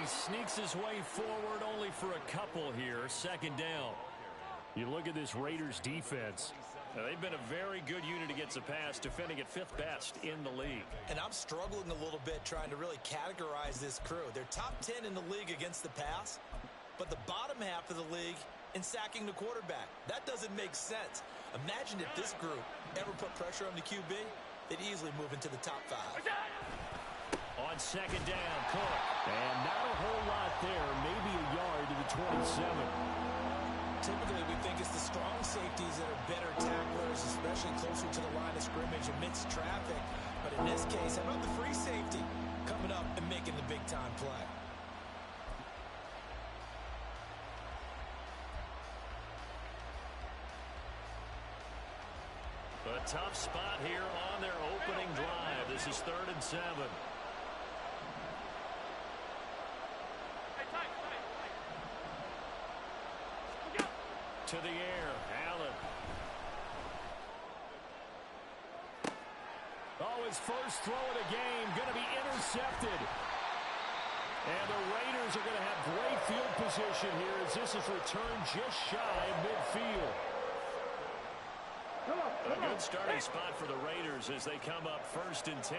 he sneaks his way forward only for a couple here. Second down. You look at this Raiders defense. Now, they've been a very good unit against the pass, defending at 5th best in the league. And I'm struggling a little bit trying to really categorize this crew. They're top 10 in the league against the pass, but the bottom half of the league in sacking the quarterback. That doesn't make sense. Imagine if this group ever put pressure on the QB, they'd easily move into the top 5. On second down, Cook. And not a whole lot there, maybe a yard to the 27. Typically, we think it's the strong safeties that are better tacklers, especially closer to the line of scrimmage amidst traffic. But in this case, how about the free safety coming up and making the big-time play? A tough spot here on their opening drive. This is 3rd and 7. To the air, Allen. Oh, his first throw of the game going to be intercepted. And the Raiders are going to have great field position here as this is returned just shy of midfield. A good starting spot for the Raiders as they come up 1st and 10,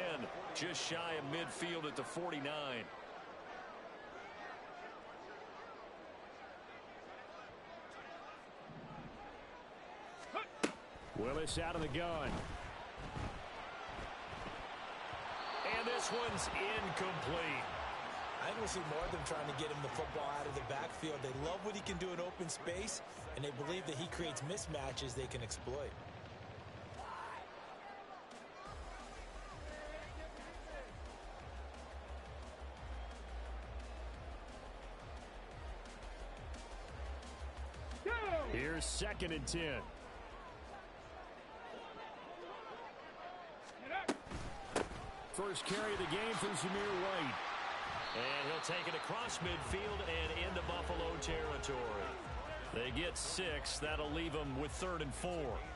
just shy of midfield at the 49. Willis out of the gun. And this one's incomplete. I think we'll see more of them trying to get him the football out of the backfield. They love what he can do in open space, and they believe that he creates mismatches they can exploit. Here's 2nd and 10. First carry of the game for Zamir White. And he'll take it across midfield and into Buffalo territory. They get 6. That'll leave them with 3rd and 4.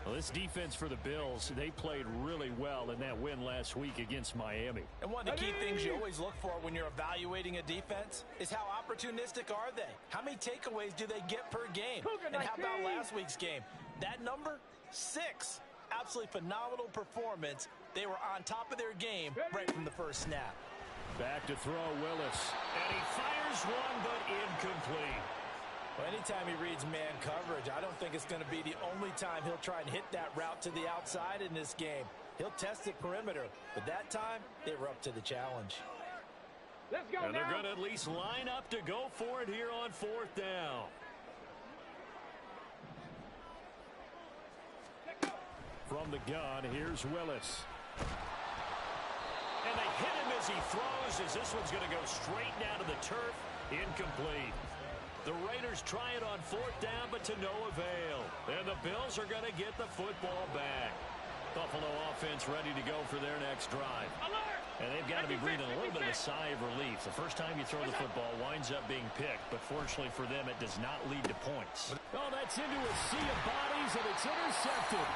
Well, this defense for the Bills, they played really well in that win last week against Miami. And one of the key things you always look for when you're evaluating a defense is how opportunistic are they? How many takeaways do they get per game? And how about last week's game? That number, 6. Absolutely phenomenal performance. They were on top of their game right from the first snap. Back to throw, Willis. And he fires one, but incomplete. Well, anytime he reads man coverage, I don't think it's going to be the only time he'll try and hit that route to the outside in this game. He'll test the perimeter, but that time, they were up to the challenge. Let's go. And they're going to at least line up to go for it here on 4th down. From the gun, here's Willis. And they hit him as he throws, as this one's going to go straight down to the turf. Incomplete. The Raiders try it on 4th down, but to no avail. And the Bills are going to get the football back. Buffalo offense ready to go for their next drive. And they've got to be breathing a little bit of a sigh of relief. The first time you throw the football winds up being picked, but fortunately for them, it does not lead to points. Oh, that's into a sea of bodies, and it's intercepted.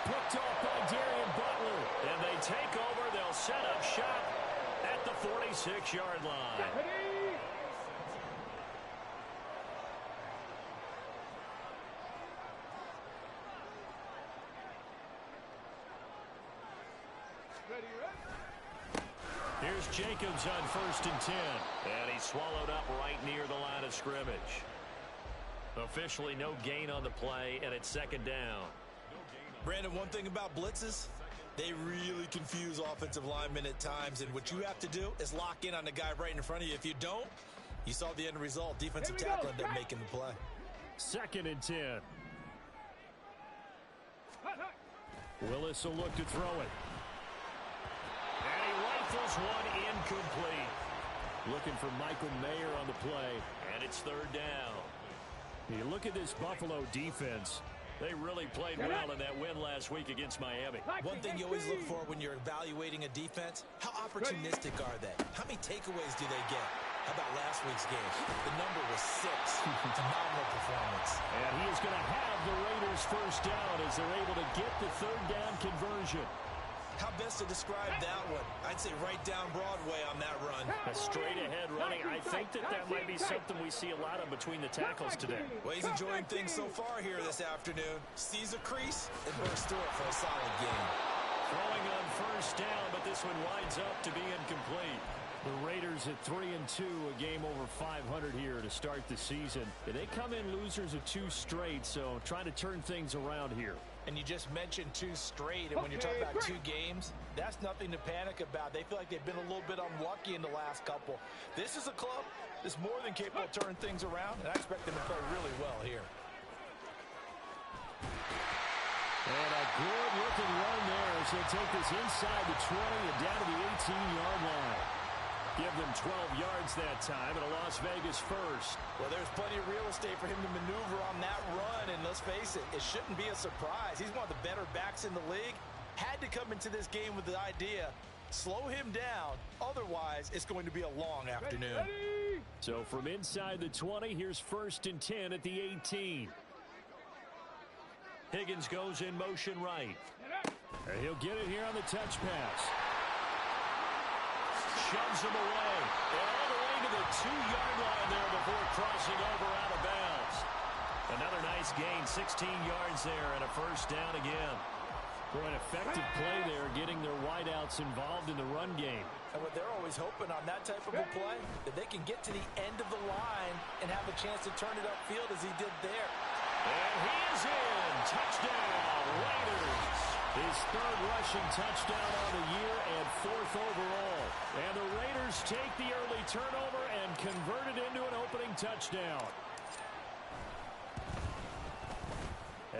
Picked off by Darian Butler. And they take over. They'll set up shop at the 46-yard line. Here's Jacobs on 1st and 10. And he's swallowed up right near the line of scrimmage. Officially no gain on the play, and it's 2nd down. Brandon, one thing about blitzes, they really confuse offensive linemen at times, and what you have to do is lock in on the guy right in front of you. If you don't, you saw the end result. Defensive tackle ended up making the play. 2nd and 10. Willis will look to throw it. And he rifles one incomplete. Looking for Michael Mayer on the play. And it's 3rd down. You look at this Buffalo defense. They really played well in that win last week against Miami. One thing you always look for when you're evaluating a defense, how opportunistic are they? How many takeaways do they get? How about last week's game? The number was 6. Phenomenal performance. And he is going to have the Raiders first down as they're able to get the 3rd down conversion. How best to describe that one? I'd say right down Broadway on that run. A straight ahead running. I think that might be something we see a lot of between the tackles today. Well, he's enjoying things so far here this afternoon. Sees a crease and bursts through it for a solid game. Throwing on first down, but this one winds up to be incomplete. The Raiders at 3-2, a game over 500 here to start the season. They come in losers of 2 straight, so trying to turn things around here. And you just mentioned 2 straight, and when you're talking about 2 games, that's nothing to panic about. They feel like they've been a little bit unlucky in the last couple. This is a club that's more than capable of turning things around, and I expect them to play really well here. And a good-looking run there as they take this inside the 20 and down to the 18-yard line. Give them 12 yards that time and a Las Vegas first. Well, there's plenty of real estate for him to maneuver on that run, and let's face it, it shouldn't be a surprise. He's one of the better backs in the league. Had to come into this game with the idea, slow him down, otherwise it's going to be a long afternoon. So from inside the 20, here's 1st and 10 at the 18. Higgins goes in motion right. And he'll get it here on the touch pass. Shoves him away. And all the way to the 2-yard line there before crossing over out of bounds. Another nice gain, 16 yards there and a first down again. For an effective play there, getting their wideouts involved in the run game. And what they're always hoping on that type of a play, that they can get to the end of the line and have a chance to turn it upfield as he did there. And he is in. Touchdown, Raiders. His 3rd rushing touchdown on the year and 4th overall. And the Raiders take the early turnover and convert it into an opening touchdown.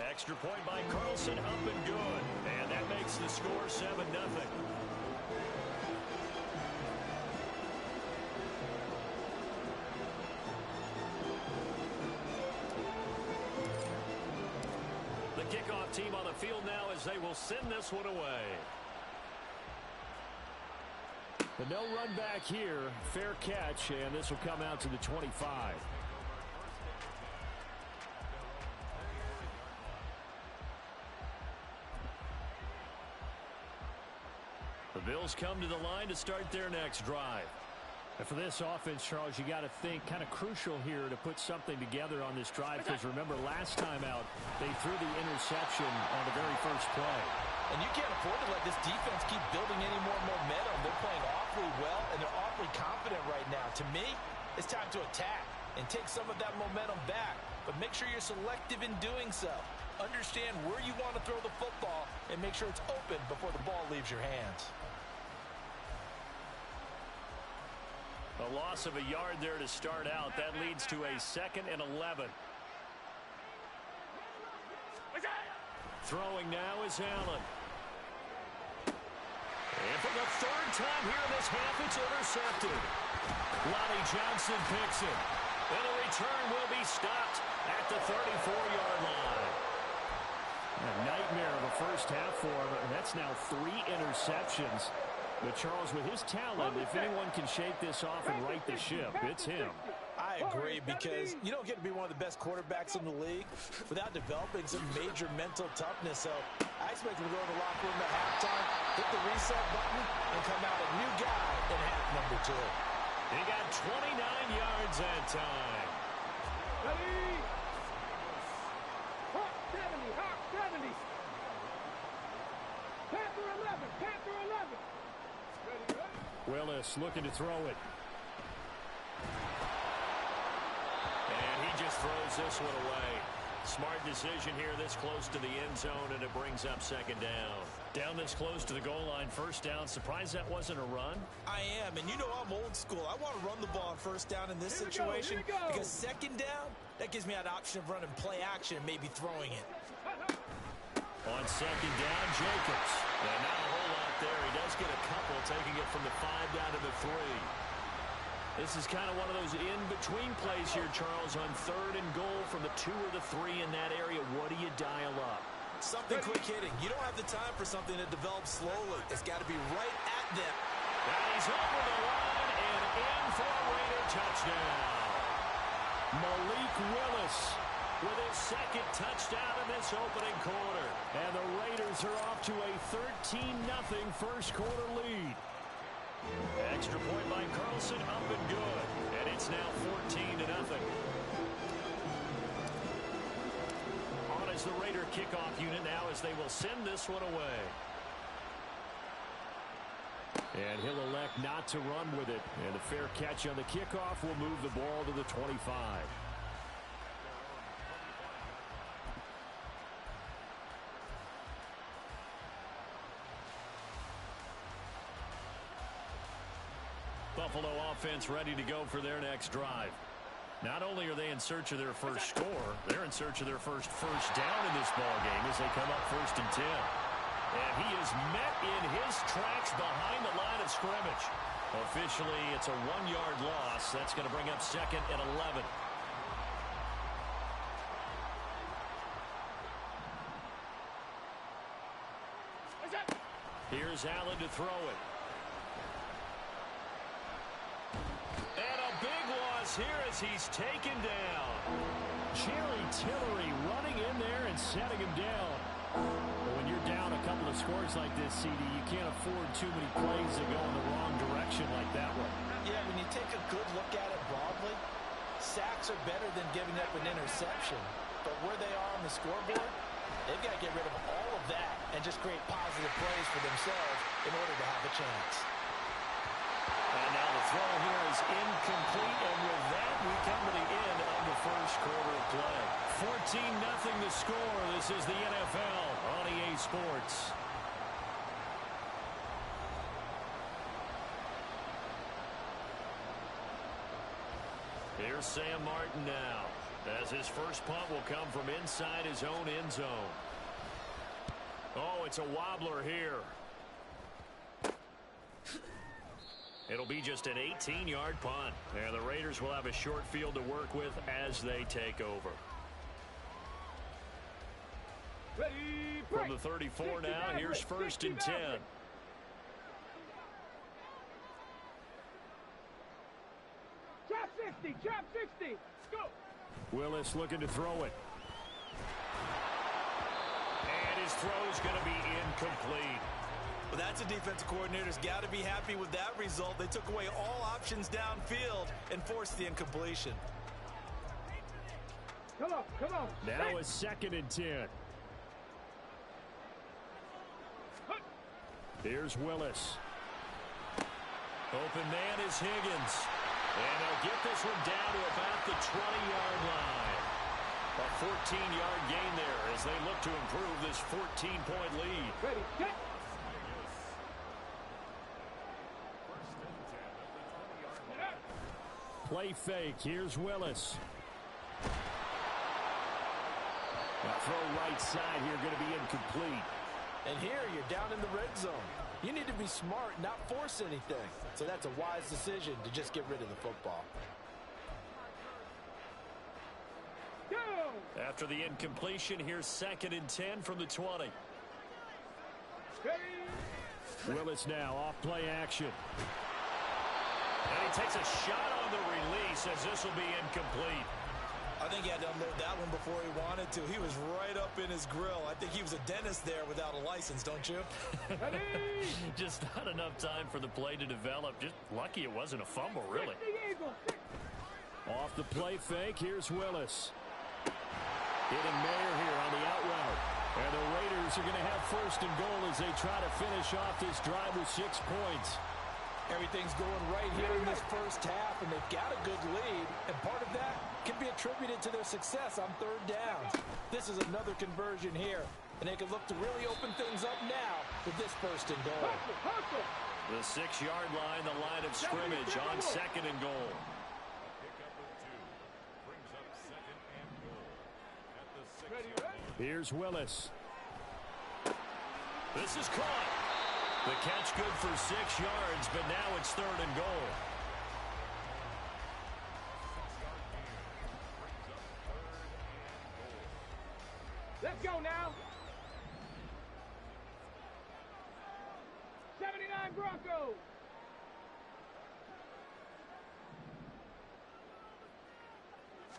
Extra point by Carlson, up and good. And that makes the score 7-0. The kickoff team on the field now as they will send this one away. But no run back here. Fair catch, and this will come out to the 25. The Bills come to the line to start their next drive. And for this offense, Charles, you got to think kind of crucial here to put something together on this drive, because remember last time out they threw the interception on the very first play. And you can't afford to let this defense keep building any more momentum. They're playing awfully well, and they're awfully confident right now. To me, it's time to attack and take some of that momentum back. But make sure you're selective in doing so. Understand where you want to throw the football and make sure it's open before the ball leaves your hands. A loss of a yard there to start out. That leads to a 2nd and 11. Throwing now is Allen. And for the 3rd time here in this half, it's intercepted. Lonnie Johnson picks it. And the return will be stopped at the 34-yard line. A nightmare of a first half for him. That's now 3 interceptions. But Charles, with his talent, if anyone can shake this off and right the ship, it's him. I agree, because you don't get to be one of the best quarterbacks in the league without developing some major mental toughness. So I expect him to go in the locker room at halftime, hit the reset button, and come out a new guy in half number 2. He got 29 yards that time. Ready? Hawk 70, Hawk 70. Panther 11, Panther 11. Willis looking to throw it. And he just throws this one away. Smart decision here this close to the end zone, and it brings up 2nd down. Down this close to the goal line, 1st down. Surprised that wasn't a run? I am, and you know I'm old school. I want to run the ball on 1st down in this situation, because 2nd down, that gives me that option of running play action and maybe throwing it. On 2nd down, Jacobs. And not a whole lot there. He does get a couple, taking it from the 5 down to the 3. This is kind of one of those in-between plays here, Charles, on 3rd and goal from the 2 or the 3 in that area. What do you dial up? Something quick hitting. You don't have the time for something that develops slowly. It's got to be right at them. And he's over the line and in for a Raider touchdown. Malik Willis with his 2nd touchdown in this opening quarter. And the Raiders are off to a 13-0 first quarter lead. Extra point by Carlson, up and good. And it's is the Raider kickoff unit now as they will send this one away. And he'll elect not to run with it. And a fair catch on the kickoff will move the ball to the 25. Buffalo offense ready to go for their next drive. Not only are they in search of their first score, they're in search of their first down in this ball game as they come up 1st and 10. And he is met in his tracks behind the line of scrimmage. Officially, it's a 1-yard loss. That's going to bring up 2nd and 11. Here's Allen to throw it. And a big loss here as he's taken down. Jerry Tillery running in there and setting him down. But when you're down a couple of scores like this, CD, you can't afford too many plays that go in the wrong direction like that one. Yeah, when you take a good look at it broadly, sacks are better than giving up an interception. But where they are on the scoreboard, they've got to get rid of all of that and just create positive plays for themselves in order to have a chance. And now the throw here is incomplete, and with that, we come to the end of the first quarter of play. 14-0 the score. This is the NFL on EA Sports. Here's Sam Martin now, as his first punt will come from inside his own end zone. Oh, it's a wobbler here. It'll be just an 18-yard punt. And the Raiders will have a short field to work with as they take over. Ready, From the 34 now, here's 1st and 10. Chop 60, chop 60. Go. Willis looking to throw it. And his throw's going to be incomplete. Well, that's a defensive coordinator's got to be happy with that result. They took away all options downfield and forced the incompletion. Come on, come on. Now it's 2nd and 10. Here's Willis. Open man is Higgins. And they'll get this one down to about the 20-yard line. A 14-yard gain there as they look to improve this 14-point lead. Ready, get. Play fake. Here's Willis. Now throw right side here going to be incomplete. And here you're down in the red zone. You need to be smart, not force anything. So that's a wise decision to just get rid of the football. Go. After the incompletion, here's 2nd and 10 from the 20. Ready. Willis now off play action. And he takes a shot on the release as this will be incomplete. I think he had to unload that one before he wanted to. He was right up in his grill. I think he was a dentist there without a license, don't you? Ready. Just not enough time for the play to develop. Just lucky it wasn't a fumble, really. 60 Eagles. Off the play fake, here's Willis. Hitting Mayer here on the out route. And the Raiders are going to have 1st and goal as they try to finish off this drive with 6 points. Everything's going right here in this first half, and they've got a good lead. And part of that can be attributed to their success on 3rd downs. This is another conversion here, and they can look to really open things up now with this 1st and goal. Hustle, hustle. The 6-yard line, the line of scrimmage on 2nd and goal. Ready, ready. Here's Willis. This is caught. The catch good for 6 yards, but now it's 3rd and goal. Let's go now. 79 Broncos.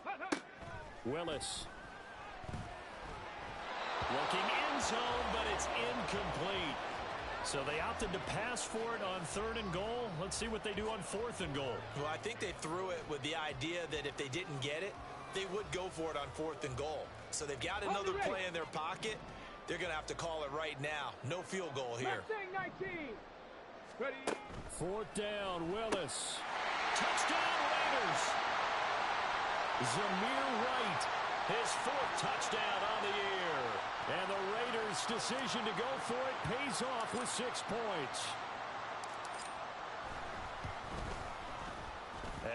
Hut, hut. Willis. Looking end zone, but it's incomplete. So they opted to pass for it on 3rd and goal. Let's see what they do on 4th and goal. Well, I think they threw it with the idea that if they didn't get it, they would go for it on 4th and goal. So they've got another play in their pocket. They're going to have to call it right now. No field goal here. Mustang 19. Ready. 4th down, Willis. Touchdown, Raiders. Zamir White, his 4th touchdown on the year. And the Raiders' decision to go for it pays off with 6 points.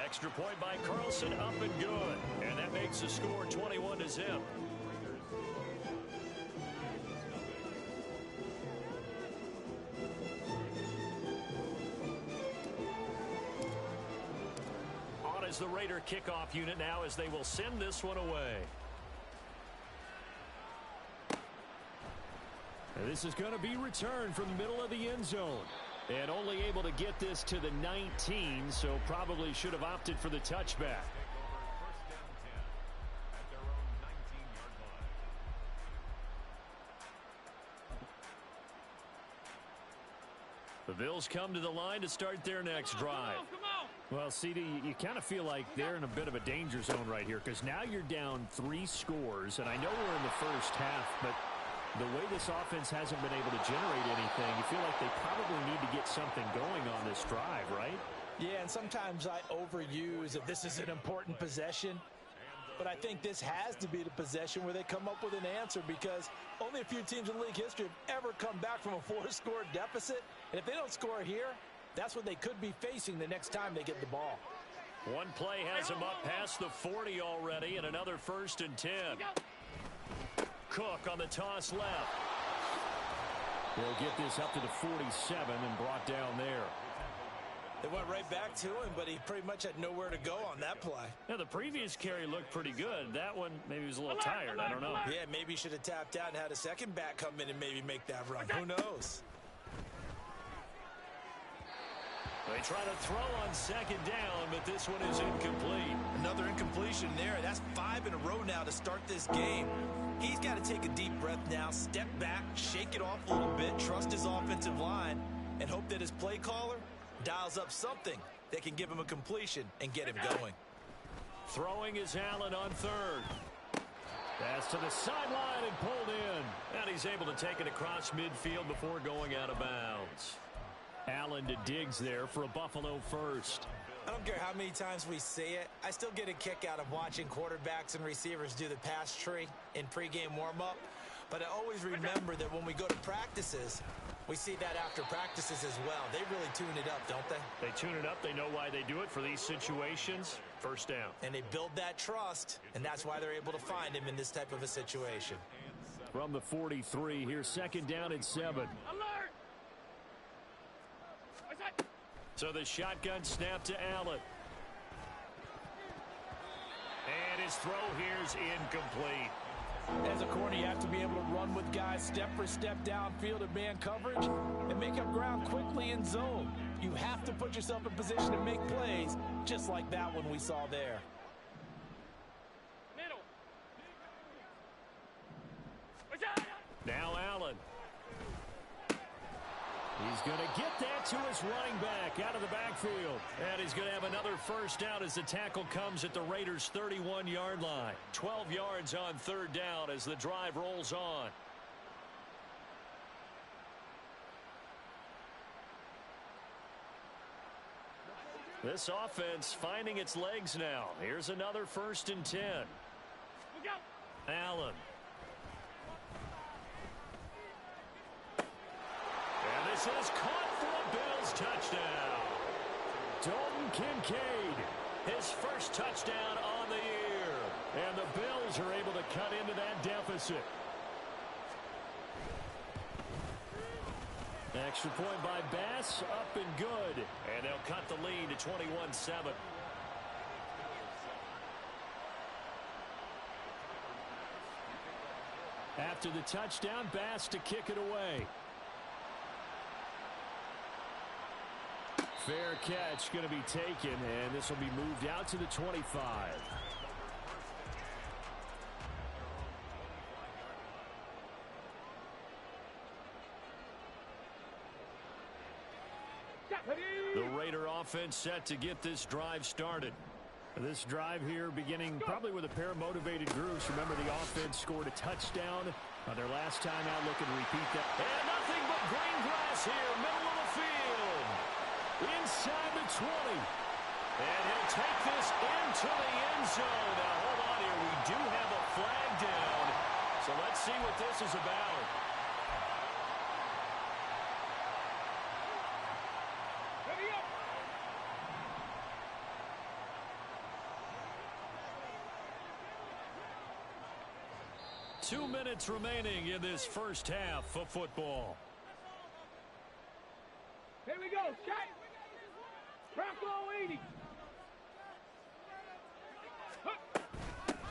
Extra point by Carlson, up and good. And that makes the score 21-0. On is the Raider kickoff unit now as they will send this one away. And this is going to be returned from the middle of the end zone. And only able to get this to the 19, so probably should have opted for the touchback. The Bills come to the line to start their next drive. Come on. Well, CD, you kind of feel like they're in a bit of a danger zone right here because now you're down 3 scores, and I know we're in the first half, but the way this offense hasn't been able to generate anything, you feel like they probably need to get something going on this drive, right? Yeah, and sometimes I overuse that this is an important possession. But I think this has to be the possession where they come up with an answer because only a few teams in league history have ever come back from a 4-score deficit. And if they don't score here, that's what they could be facing the next time they get the ball. One play has him up past the 40 already, and another 1st and 10. Cook on the toss left. They'll get this up to the 47 and brought down there. They went right back to him, but he pretty much had nowhere to go on that play. Now, the previous carry looked pretty good. That one, maybe he was a little tired. I don't know. Yeah, maybe he should have tapped out and had a second back come in and maybe make that run. Who knows? They try to throw on 2nd down, but this one is incomplete. Another incompletion there. That's 5 in a row now to start this game. He's got to take a deep breath now, step back, shake it off a little bit, trust his offensive line, and hope that his play caller dials up something that can give him a completion and get him going. Throwing is Allen on 3rd. Pass to the sideline and pulled in. And he's able to take it across midfield before going out of bounds. Allen to Diggs there for a Buffalo first. I don't care how many times we say it. I still get a kick out of watching quarterbacks and receivers do the pass tree in pregame warm-up. But I always remember that when we go to practices, we see that after practices as well. They really tune it up, don't they? They tune it up. They know why they do it for these situations. 1st down. And they build that trust, and that's why they're able to find him in this type of a situation. From the 43, here's 2nd down and 7. Alert. So the shotgun snap to Allen. And his throw here's incomplete. As a corner, you have to be able to run with guys step for step downfield in man coverage and make up ground quickly in zone. You have to put yourself in position to make plays, just like that one we saw there. Middle. Now Allen. He's going to get that to his running back out of the backfield. And he's going to have another 1st down as the tackle comes at the Raiders' 31-yard line. 12 yards on 3rd down as the drive rolls on. This offense finding its legs now. Here's another 1st and 10. Allen. And this is caught for a Bills touchdown. Dalton Kincaid. His 1st touchdown on the year. And the Bills are able to cut into that deficit. Extra point by Bass, up and good. And they'll cut the lead to 21-7. After the touchdown, Bass to kick it away. Fair catch going to be taken, and this will be moved out to the 25. The Raider offense set to get this drive started. This drive here beginning probably with a pair of motivated groups. Remember, the offense scored a touchdown on their last time out. Looking to repeat that. And nothing but green grass here, middle of the field. Inside the 20. And he'll take this into the end zone. Now, hold on here. We do have a flag down. So let's see what this is about. Ready up. 2 minutes remaining in this first half of football. Here we go. Shot. Bronco 80.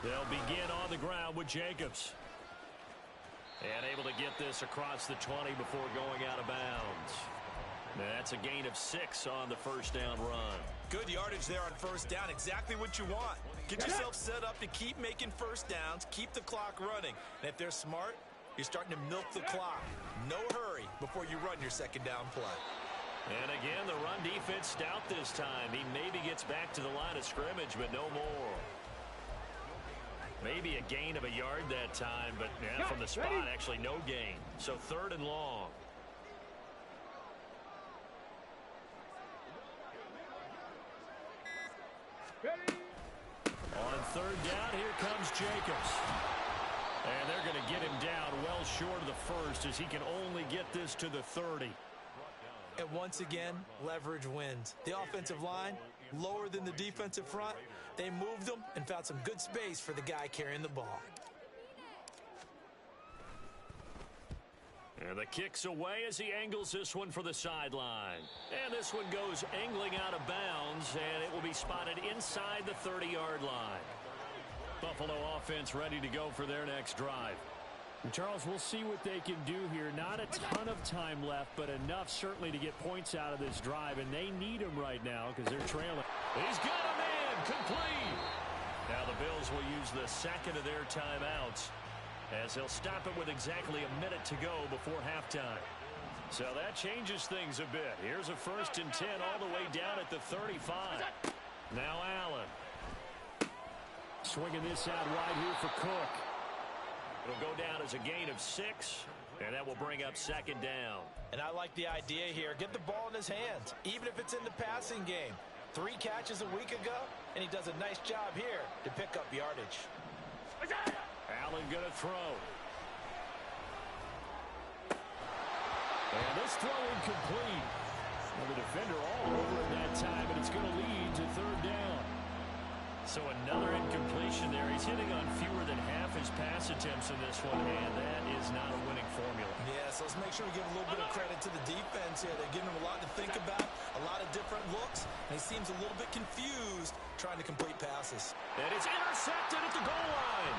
They'll begin on the ground with Jacobs. And able to get this across the 20 before going out of bounds. That's a gain of 6 on the first down run. Good yardage there on first down. Exactly what you want. Get yourself set up to keep making first downs, keep the clock running. And if they're smart, you're starting to milk the clock. No hurry before you run your second down play. And again, the run defense stout this time. He maybe gets back to the line of scrimmage, but no more. Maybe a gain of a yard that time, but yeah, from the spot, actually no gain. So 3rd and long. On 3rd down, here comes Jacobs. And they're going to get him down well short of the first as he can only get this to the 30. And once again, leverage wins. The offensive line, lower than the defensive front. They moved them and found some good space for the guy carrying the ball. And the kick's away as he angles this one for the sideline. And this one goes angling out of bounds, and it will be spotted inside the 30-yard line. Buffalo offense ready to go for their next drive. And Charles, we'll see what they can do here. Not a ton of time left, but enough certainly to get points out of this drive, and they need them right now because they're trailing. He's got him in, complete. Now the Bills will use the second of their timeouts, as they'll stop it with exactly a minute to go before halftime. So that changes things a bit. Here's a 1st and 10 all the way down at the 35. Now Allen. Swinging this out wide here for Cook. It'll go down as a gain of 6, and that will bring up 2nd down. And I like the idea here. Get the ball in his hands, even if it's in the passing game. 3 catches a week ago, and he does a nice job here to pick up yardage. Allen going to throw. And this throw incomplete. Well, the defender all over it that time, and it's going to lead to 3rd down. So another incompletion there. He's hitting on fewer than half his pass attempts in this one, and that is not a winning formula. Yeah, so let's make sure we give a little bit of credit to the defense here. They're giving him a lot to think about, a lot of different looks, and he seems a little bit confused trying to complete passes. And it's intercepted at the goal line.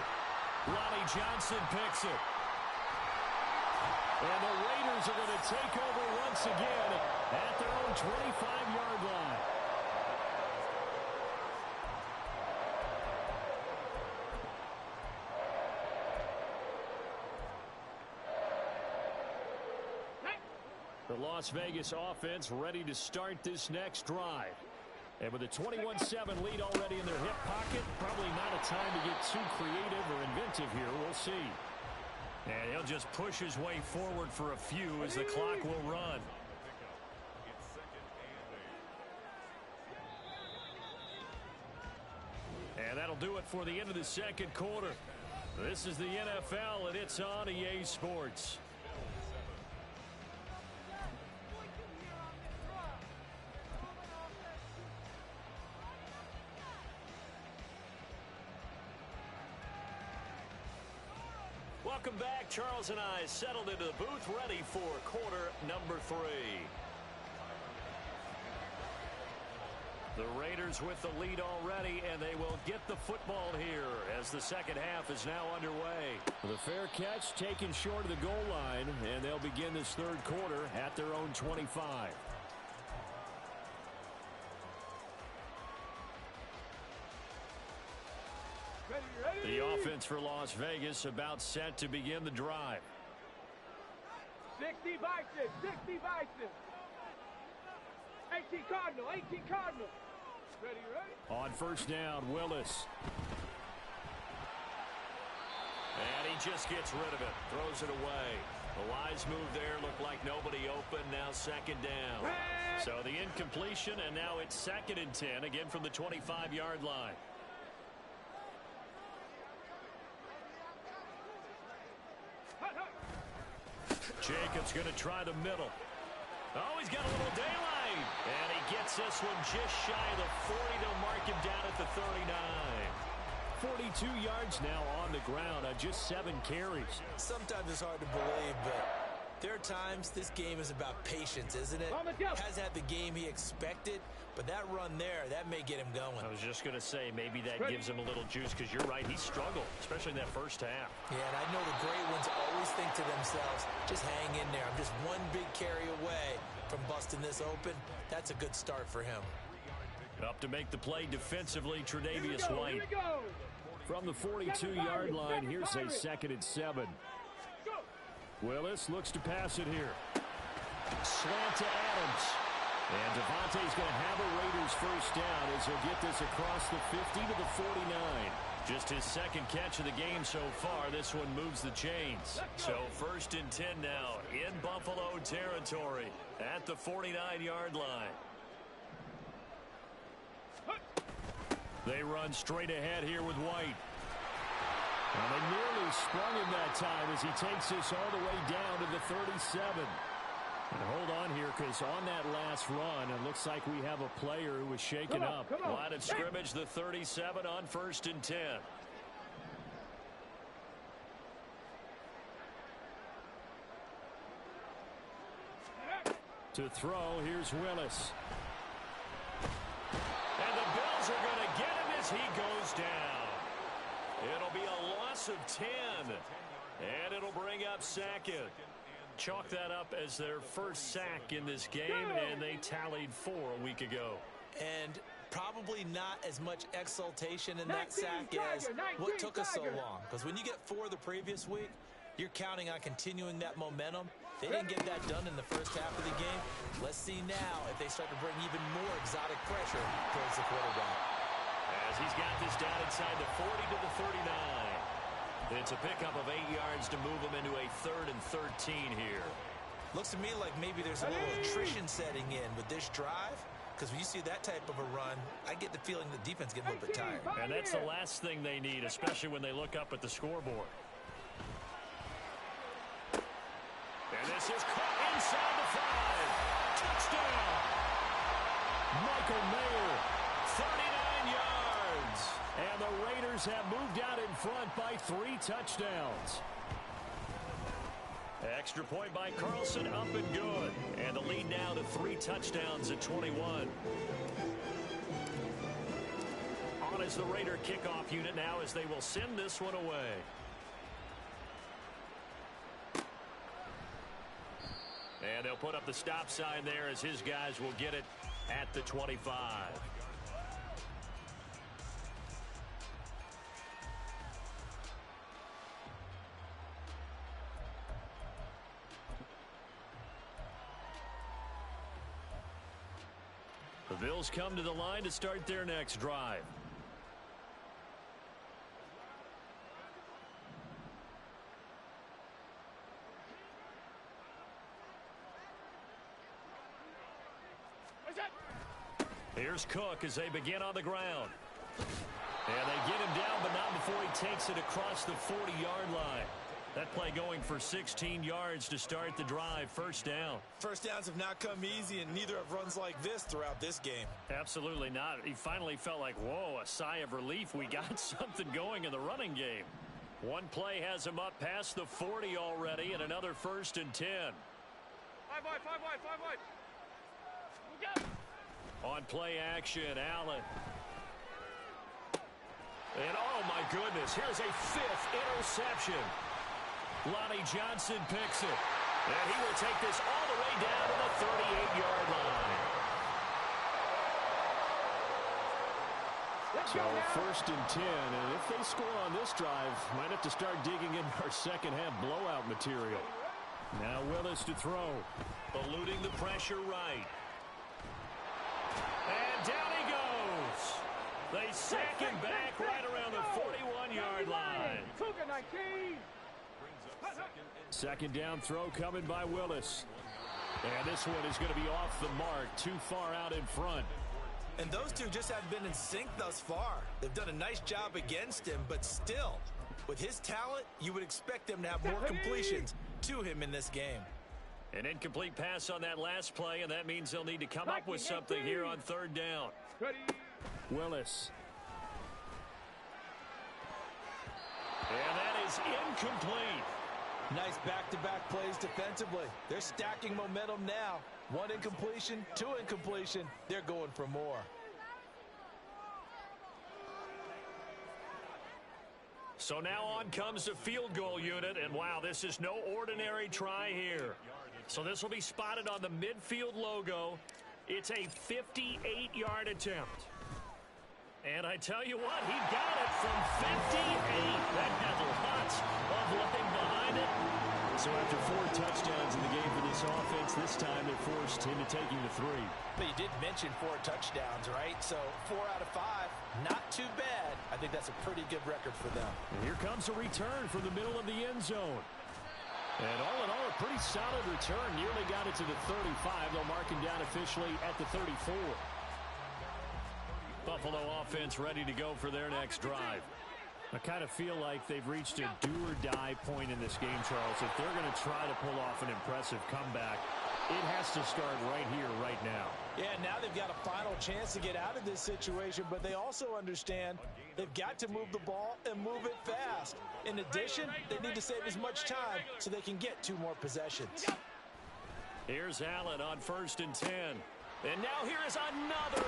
Ronnie Johnson picks it. And the Raiders are going to take over once again at their own 25-yard line. The Las Vegas offense ready to start this next drive. And with a 21-7 lead already in their hip pocket, probably not a time to get too creative or inventive here. We'll see. And he'll just push his way forward for a few as the clock will run. And that'll do it for the end of the second quarter. This is the NFL, and it's on EA Sports. Welcome back. Charles and I settled into the booth, ready for quarter number 3. The Raiders with the lead already, and they will get the football here as the second half is now underway. The fair catch taken short of the goal line, and they'll begin this third quarter at their own 25. The offense for Las Vegas about set to begin the drive. 60 Vikings, 60 Vikings. 18 Cardinal, 18 Cardinal. Ready, ready. On first down, Willis. And he just gets rid of it. Throws it away. The wise move there. Looked like nobody open. Now second down. So the incompletion, and now it's 2nd and 10, again from the 25-yard line. Jacobs going to try the middle. Oh, he's got a little daylight. And he gets this one just shy of the 40. They'll mark him down at the 39. 42 yards now on the ground on just 7 carries. Sometimes it's hard to believe, but there are times this game is about patience, isn't it? Has had the game he expected, but that run there, that may get him going. I was just going to say, maybe that gives him a little juice, because you're right, he struggled, especially in that first half. Yeah, and I know the great ones always think to themselves, just hang in there. I'm just one big carry away from busting this open. That's a good start for him. Up to make the play defensively, Tre'Davious White. From the 42-yard line, here's a 2nd and 7. Willis looks to pass it here. Slant to Adams. And Devontae's going to have a Raiders first down as he'll get this across the 50 to the 49. Just his 2nd catch of the game so far. This one moves the chains. So 1st and 10 now in Buffalo territory at the 49-yard line. They run straight ahead here with White. And they nearly sprung him that time as he takes this all the way down to the 37. And hold on here, because on that last run, it looks like we have a player who was shaken up. Line of scrimmage, the 37 on 1st and 10. To throw, here's Willis. And the Bills are going to get him as he goes down. It'll be a loss of 10. And it'll bring up 2nd. Chalk that up as their first sack in this game, and they tallied 4 a week ago. And probably not as much exultation in that sack as what took us so long. Because when you get 4 the previous week, you're counting on continuing that momentum. They didn't get that done in the first half of the game. Let's see now if they start to bring even more exotic pressure towards the quarterback. As he's got this down inside the 40 to the 39. It's a pickup of 8 yards to move them into a 3rd and 13 here. Looks to me like maybe there's a little attrition setting in with this drive. Because when you see that type of a run, I get the feeling the defense getting a little bit tired. And that's the last thing they need, especially when they look up at the scoreboard. And this is caught inside the 5. Touchdown! Michael Mayer, 39 yards. And the Raiders have moved out in front by 3 touchdowns. Extra point by Carlson, up and good. And the lead now to 3 touchdowns at 21. On is the Raider kickoff unit now as they will send this one away. And they'll put up the stop sign there as his guys will get it at the 25. The Bills come to the line to start their next drive. Here's Cook as they begin on the ground. And they get him down, but not before he takes it across the 40-yard line. That play going for 16 yards to start the drive. First down. First downs have not come easy, and neither have runs like this throughout this game. Absolutely not. He finally felt like, whoa, a sigh of relief. We got something going in the running game. One play has him up past the 40 already, and another 1st and 10. 5 wide, 5 wide, 5 wide. Look out. On play action, Allen. And oh my goodness, here's a 5th interception. Lonnie Johnson picks it. And he will take this all the way down to the 38-yard line. So 1st and 10, and if they score on this drive, might have to start digging in our second half blowout material. Now Willis to throw. Eluding the pressure right. And down he goes. They sack him back right around the 41-yard line. Second down throw coming by Willis. And this one is going to be off the mark, too far out in front. And those two just haven't been in sync thus far. They've done a nice job against him, but still, with his talent, you would expect them to have more completions to him in this game. An incomplete pass on that last play, and that means they'll need to come up with something here on third down. Willis. And that is incomplete. Nice back-to-back plays defensively. They're stacking momentum now. One incompletion, two incompletion. They're going for more. So now on comes the field goal unit, and wow, this is no ordinary try here. So this will be spotted on the midfield logo. It's a 58-yard attempt. And I tell you what, he got it from 58. That had lots of leg behind it. So after 4 touchdowns in the game for this offense, this time they're forced into taking the 3. But you did mention 4 touchdowns, right? So 4 out of 5, not too bad. I think that's a pretty good record for them. And here comes a return from the middle of the end zone. And all in all, a pretty solid return. Nearly got it to the 35. They'll mark him down officially at the 34. Buffalo offense ready to go for their next drive. I kind of feel like they've reached a do-or-die point in this game, Charles. If they're going to try to pull off an impressive comeback, it has to start right here, right now. Yeah, now they've got a final chance to get out of this situation, but they also understand they've got to move the ball and move it fast. In addition, they need to save as much time so they can get 2 more possessions. Here's Allen on 1st and 10. And now here is another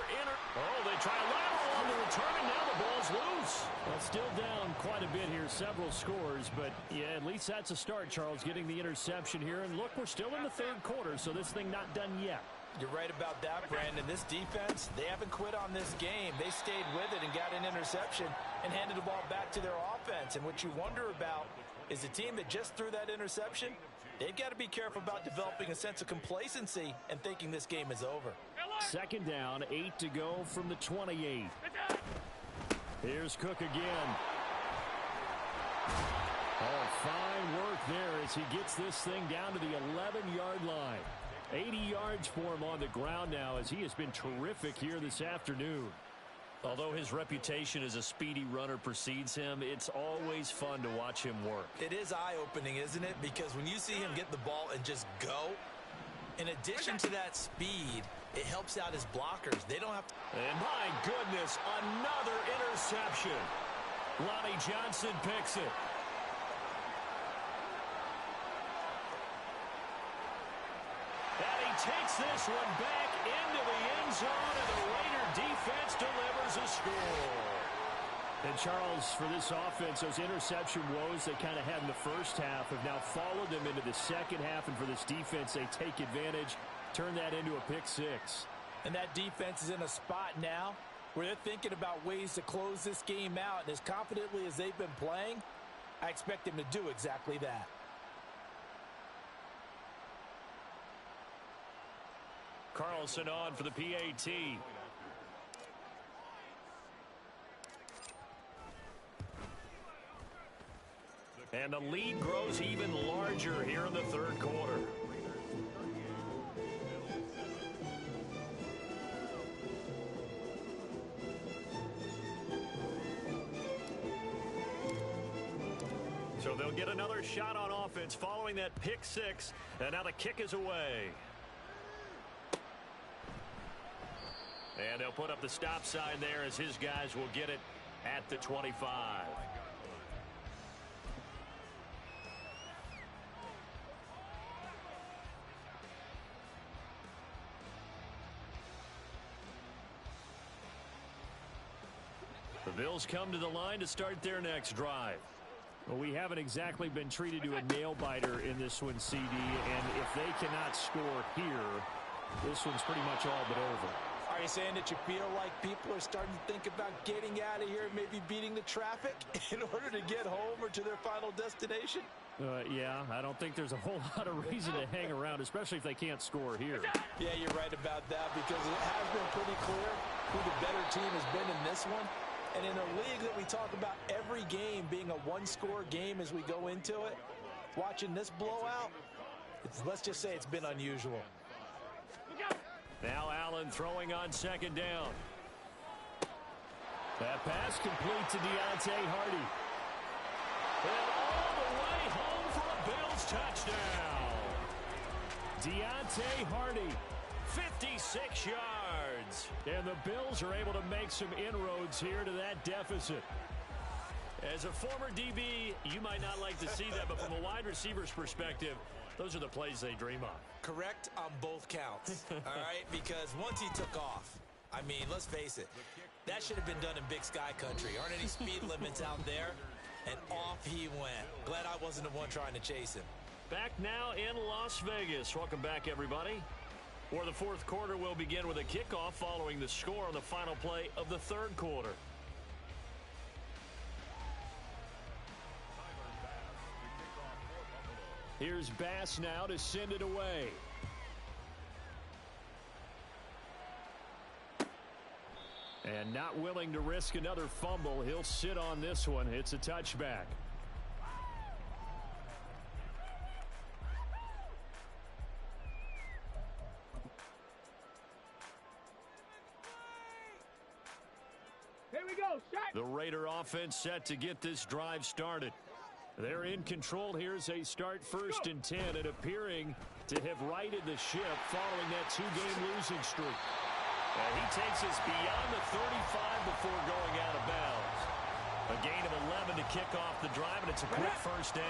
Oh, they try a lateral on the return, and now the ball's loose. Well, still down quite a bit here, several scores, but yeah, at least that's a start, Charles, getting the interception here. And look, we're still in the 3rd quarter, so this thing not done yet. You're right about that, Brandon. This defense, they haven't quit on this game. They stayed with it and got an interception and handed the ball back to their offense. And what you wonder about is the team that just threw that interception, they've got to be careful about developing a sense of complacency and thinking this game is over. Second down, 8 to go from the 28. Here's Cook again. Oh, fine work there as he gets this thing down to the 11-yard line. 80 yards for him on the ground now as he has been terrific here this afternoon. Although his reputation as a speedy runner precedes him, it's always fun to watch him work. It is eye-opening, isn't it? Because when you see him get the ball and just go, in addition to that speed, it helps out his blockers. They don't have to... And my goodness, another interception. Lonnie Johnson picks it. And he takes this one back into the end zone, and the Raider defense delivers a score. And Charles, for this offense, those interception woes they kind of had in the first half have now followed them into the second half. And for this defense, they take advantage, turn that into a pick 6. And that defense is in a spot now where they're thinking about ways to close this game out. And as confidently as they've been playing, I expect them to do exactly that. Carlson on for the PAT. And the lead grows even larger here in the 3rd quarter. So they'll get another shot on offense following that pick 6. And now the kick is away. And they'll put up the stop sign there as his guys will get it at the 25. The Bills come to the line to start their next drive. Well, we haven't exactly been treated to a nail-biter in this one, CD, and if they cannot score here, this one's pretty much all but over. Are you saying that you feel like people are starting to think about getting out of here, maybe beating the traffic in order to get home or to their final destination? Yeah, I don't think there's a whole lot of reason to hang around, especially if they can't score here. Yeah, you're right about that because it has been pretty clear who the better team has been in this one. And in a league that we talk about every game being a one-score game as we go into it, watching this blowout, let's just say it's been unusual. Now Allen throwing on second down. That pass complete to Deontay Hardy. And all the way home for a Bills touchdown. Deontay Hardy. 56 yards. And the Bills are able to make some inroads here to that deficit. As a former DB, you might not like to see that, but from a wide receiver's perspective, those are the plays they dream of. Correct on both counts, all right? Because once he took off, I mean, let's face it, that should have been done in Big Sky country. Aren't any speed limits out there? And off he went. Glad I wasn't the one trying to chase him. Back now in Las Vegas. Welcome back, everybody. For the fourth quarter, we'll begin with a kickoff following the score on the final play of the third quarter. Here's Bass now to send it away. And not willing to risk another fumble. He'll sit on this one. It's a touchback. Here we go. Shot. The Raider offense set to get this drive started. They're in control. Here's a start, 1st and 10, and appearing to have righted the ship following that 2-game losing streak. And he takes us beyond the 35 before going out of bounds. A gain of 11 to kick off the drive, and it's a quick first down.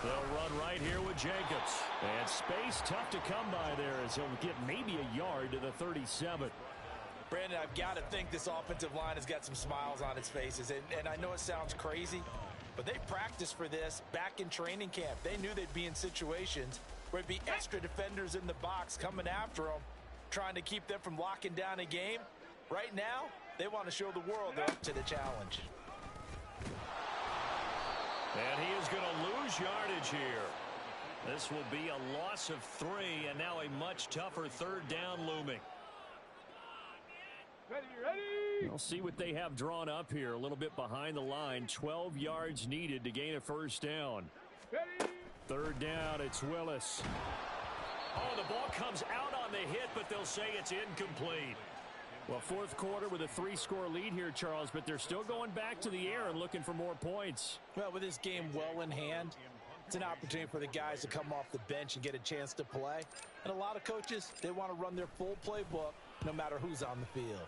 They'll run right here with Jacobs. And space tough to come by there as he'll get maybe a yard to the 37. Brandon, I've got to think this offensive line has got some smiles on its faces. And I know it sounds crazy, but they practiced for this back in training camp. They knew they'd be in situations where there'd be extra defenders in the box coming after them, trying to keep them from locking down a game. Right now, they want to show the world they're up to the challenge. And he is going to lose yardage here. This will be a loss of 3, and now a much tougher third down looming. Ready. We'll see what they have drawn up here. A little bit behind the line. 12 yards needed to gain a first down. Ready. Third down, it's Willis. Oh, the ball comes out on the hit, but they'll say it's incomplete. Well, fourth quarter with a 3-score lead here, Charles, but they're still going back to the air and looking for more points. Well, with this game well in hand, it's an opportunity for the guys to come off the bench and get a chance to play. And a lot of coaches, they want to run their full playbook no matter who's on the field.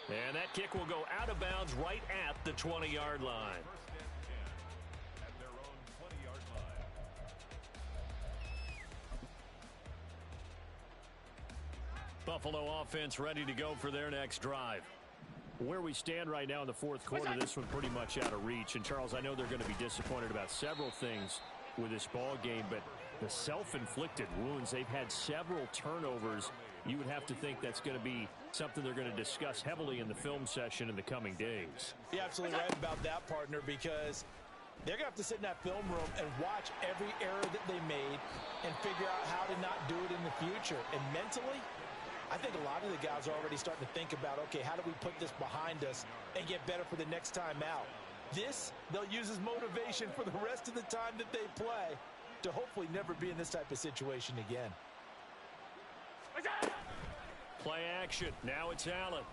And that kick will go out of bounds right at the 20-yard line. Buffalo offense ready to go for their next drive. Where we stand right now in the fourth quarter, this one pretty much out of reach. And, Charles, I know they're going to be disappointed about several things with this ball game, but the self-inflicted wounds, they've had several turnovers. You would have to think that's going to be something they're going to discuss heavily in the film session in the coming days. You're absolutely right about that, partner, because they're going to have to sit in that film room and watch every error that they made and figure out how to not do it in the future. And mentally, I think a lot of the guys are already starting to think about, okay, how do we put this behind us and get better for the next time out? This, they'll use as motivation for the rest of the time that they play to hopefully never be in this type of situation again. Play action. Now it's Allen.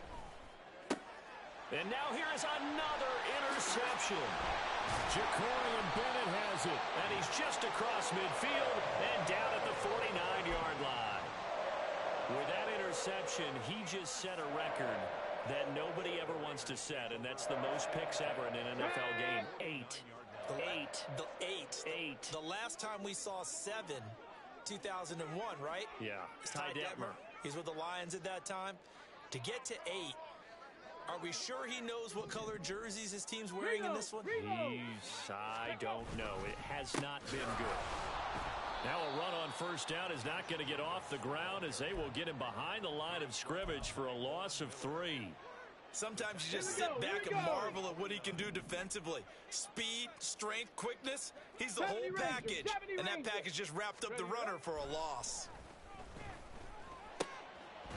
And now here is another interception. Jacorian Bennett has it. And he's just across midfield and down at the 49-yard line. With that interception, he just set a record that nobody ever wants to set, and that's the most picks ever in an NFL game. 8. The last time we saw 7, 2001, right? Yeah. Ty Detmer. He's with the Lions at that time. To get to 8, are we sure he knows what color jerseys his team's wearing in this one? I don't know. It has not been good. Now a run on first down is not going to get off the ground as they will get him behind the line of scrimmage for a loss of 3. Sometimes you just sit back and marvel at what he can do defensively. Speed, strength, quickness, he's the whole package. And that package just wrapped up the runner for a loss.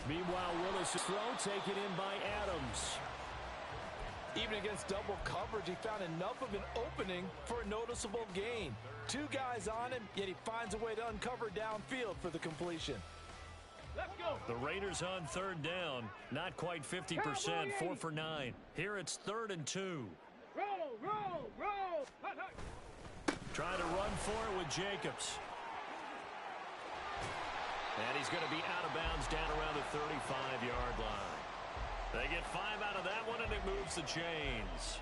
Meanwhile, Willis' throw taken in by Adams. Even against double coverage, he found enough of an opening for a noticeable gain. Two guys on him, yet he finds a way to uncover downfield for the completion. Let's go. The Raiders on third down. Not quite 50%, 4 for 9. Here it's 3rd and 2. Roll. Hut. Trying to run for it with Jacobs. And he's going to be out of bounds down around the 35-yard line. They get 5 out of that one, and it moves the chains.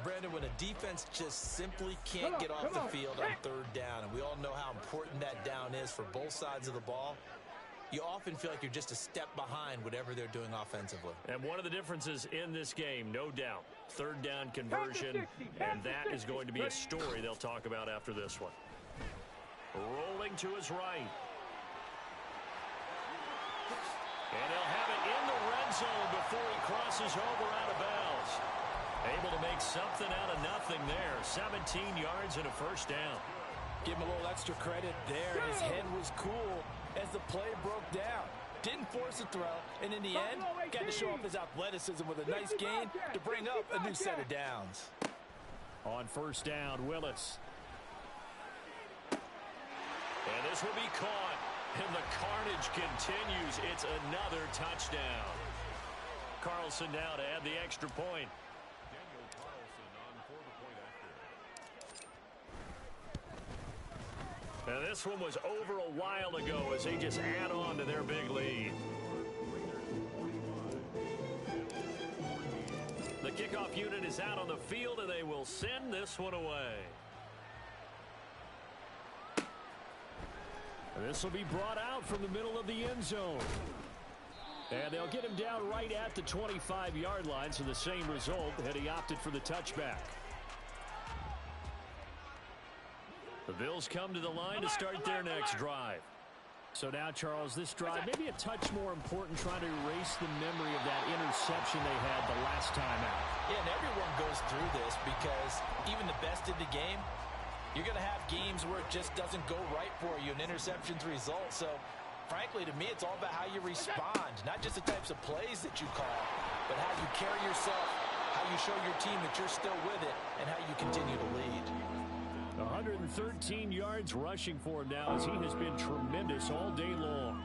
Brandon, when a defense just simply can't get off the field on third down, and we all know how important that down is for both sides of the ball, you often feel like you're just a step behind whatever they're doing offensively. And one of the differences in this game, no doubt, third down conversion, and that is going to be a story they'll talk about after this one. Rolling to his right. And he'll have it in the red zone before he crosses over out of bounds. Able to make something out of nothing there. 17 yards and a first down. Give him a little extra credit there. His head was cool as the play broke down. Didn't force a throw, and in the end, got to show off his athleticism with a nice gain to bring up a new set of downs. On first down, Willis. And this will be caught. And the carnage continues. It's another touchdown. Carlson now to add the extra point. And this one was over a while ago as they just add on to their big lead. The kickoff unit is out on the field, and they will send this one away. This will be brought out from the middle of the end zone. And they'll get him down right at the 25-yard line, so the same result had he opted for the touchback. The Bills come to the line to start their next drive. So now, Charles, this drive maybe a touch more important, trying to erase the memory of that interception they had the last time out. Yeah, and everyone goes through this because even the best in the game, you're going to have games where it just doesn't go right for you, and interceptions result. So, frankly, to me, it's all about how you respond, not just the types of plays that you call, but how you carry yourself, how you show your team that you're still with it, and how you continue to lead. 113 yards rushing for him now as he has been tremendous all day long.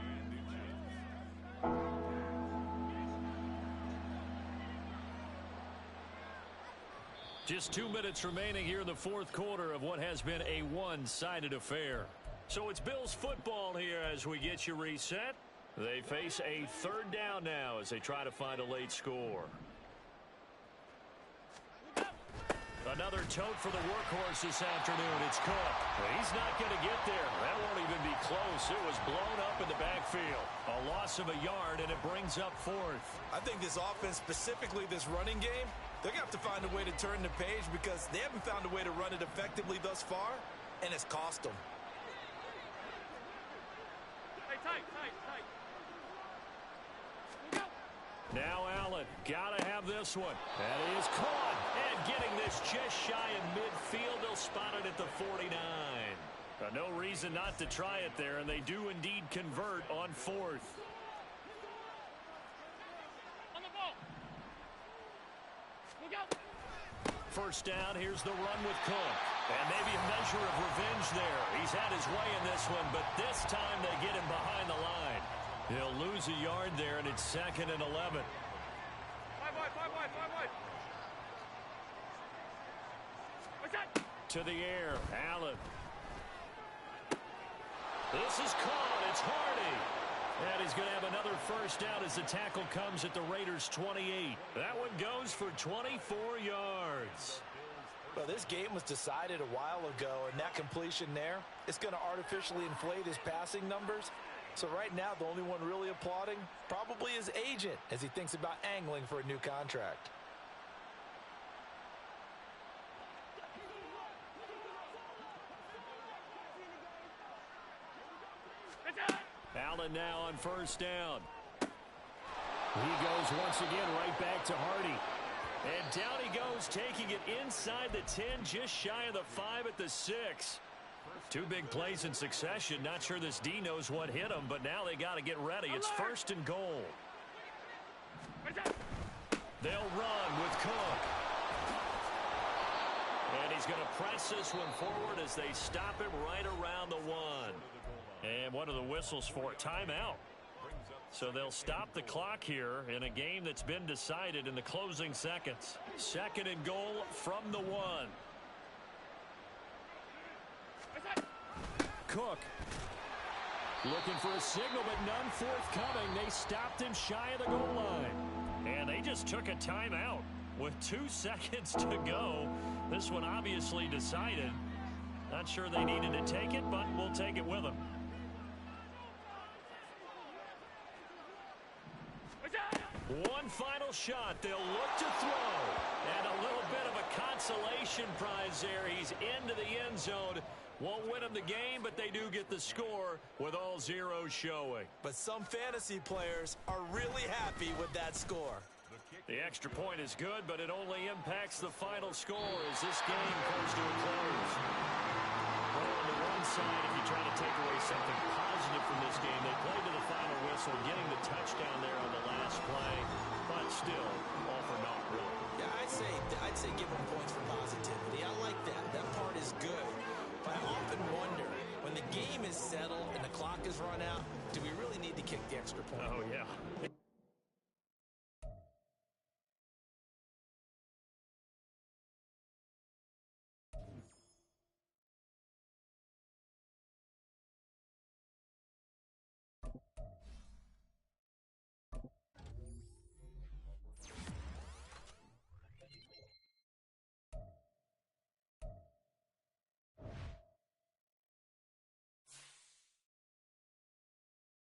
Just 2 minutes remaining here in the fourth quarter of what has been a one-sided affair. So it's Bills football here as we get you reset. They face a third down now as they try to find a late score. Another tote for the workhorse this afternoon. It's Cook. He's not going to get there. That won't even be close. It was blown up in the backfield. A loss of a yard, and it brings up fourth. I think this offense, specifically this running game, they're going to have to find a way to turn the page because they haven't found a way to run it effectively thus far, and it's cost them. Hey, tight. Now Allen, gotta have this one. That is caught. And getting this just shy of midfield. They'll spot it at the 49. No reason not to try it there, and they do indeed convert on fourth. On the ball. Look out. First down, here's the run with Cook. And maybe a measure of revenge there. He's had his way in this one, but this time they get him behind the line. He'll lose a yard there, and it's 2nd and 11. Five wide. What's that? To the air, Allen. This is caught. It's Hardy. And he's going to have another first down as the tackle comes at the Raiders' 28. That one goes for 24 yards. Well, this game was decided a while ago, and that completion there is going to artificially inflate his passing numbers. So right now, the only one really applauding probably his agent as he thinks about angling for a new contract. Allen now on first down. He goes once again right back to Hardy. And down he goes, taking it inside the 10, just shy of the 5 at the 6. Two big plays in succession. Not sure this D knows what hit him, but now they got to get ready. It's 1st and goal. They'll run with Cook. And he's going to press this one forward as they stop him right around the 1. And what are the whistles for? Timeout. So they'll stop the clock here in a game that's been decided in the closing seconds. 2nd and goal from the 1. Cook looking for a signal, but none forthcoming. They stopped him shy of the goal line. And they just took a timeout with 2 seconds to go. This one obviously decided. Not sure they needed to take it, but we'll take it with them. One final shot. They'll look to throw. And a little bit of a consolation prize there. He's into the end zone. Won't win them the game, but they do get the score with all zeros showing. But some fantasy players are really happy with that score. The extra point is good, but it only impacts the final score as this game comes to a close. Well, on the one side, if you try to take away something positive from this game, they played to the final whistle, getting the touchdown there on the last play, but still, all for naught, really. Yeah, I'd say give them points for positivity. I like that. That part is good. But I often wonder, when the game is settled and the clock is run out, do we really need to kick the extra point? Oh, yeah.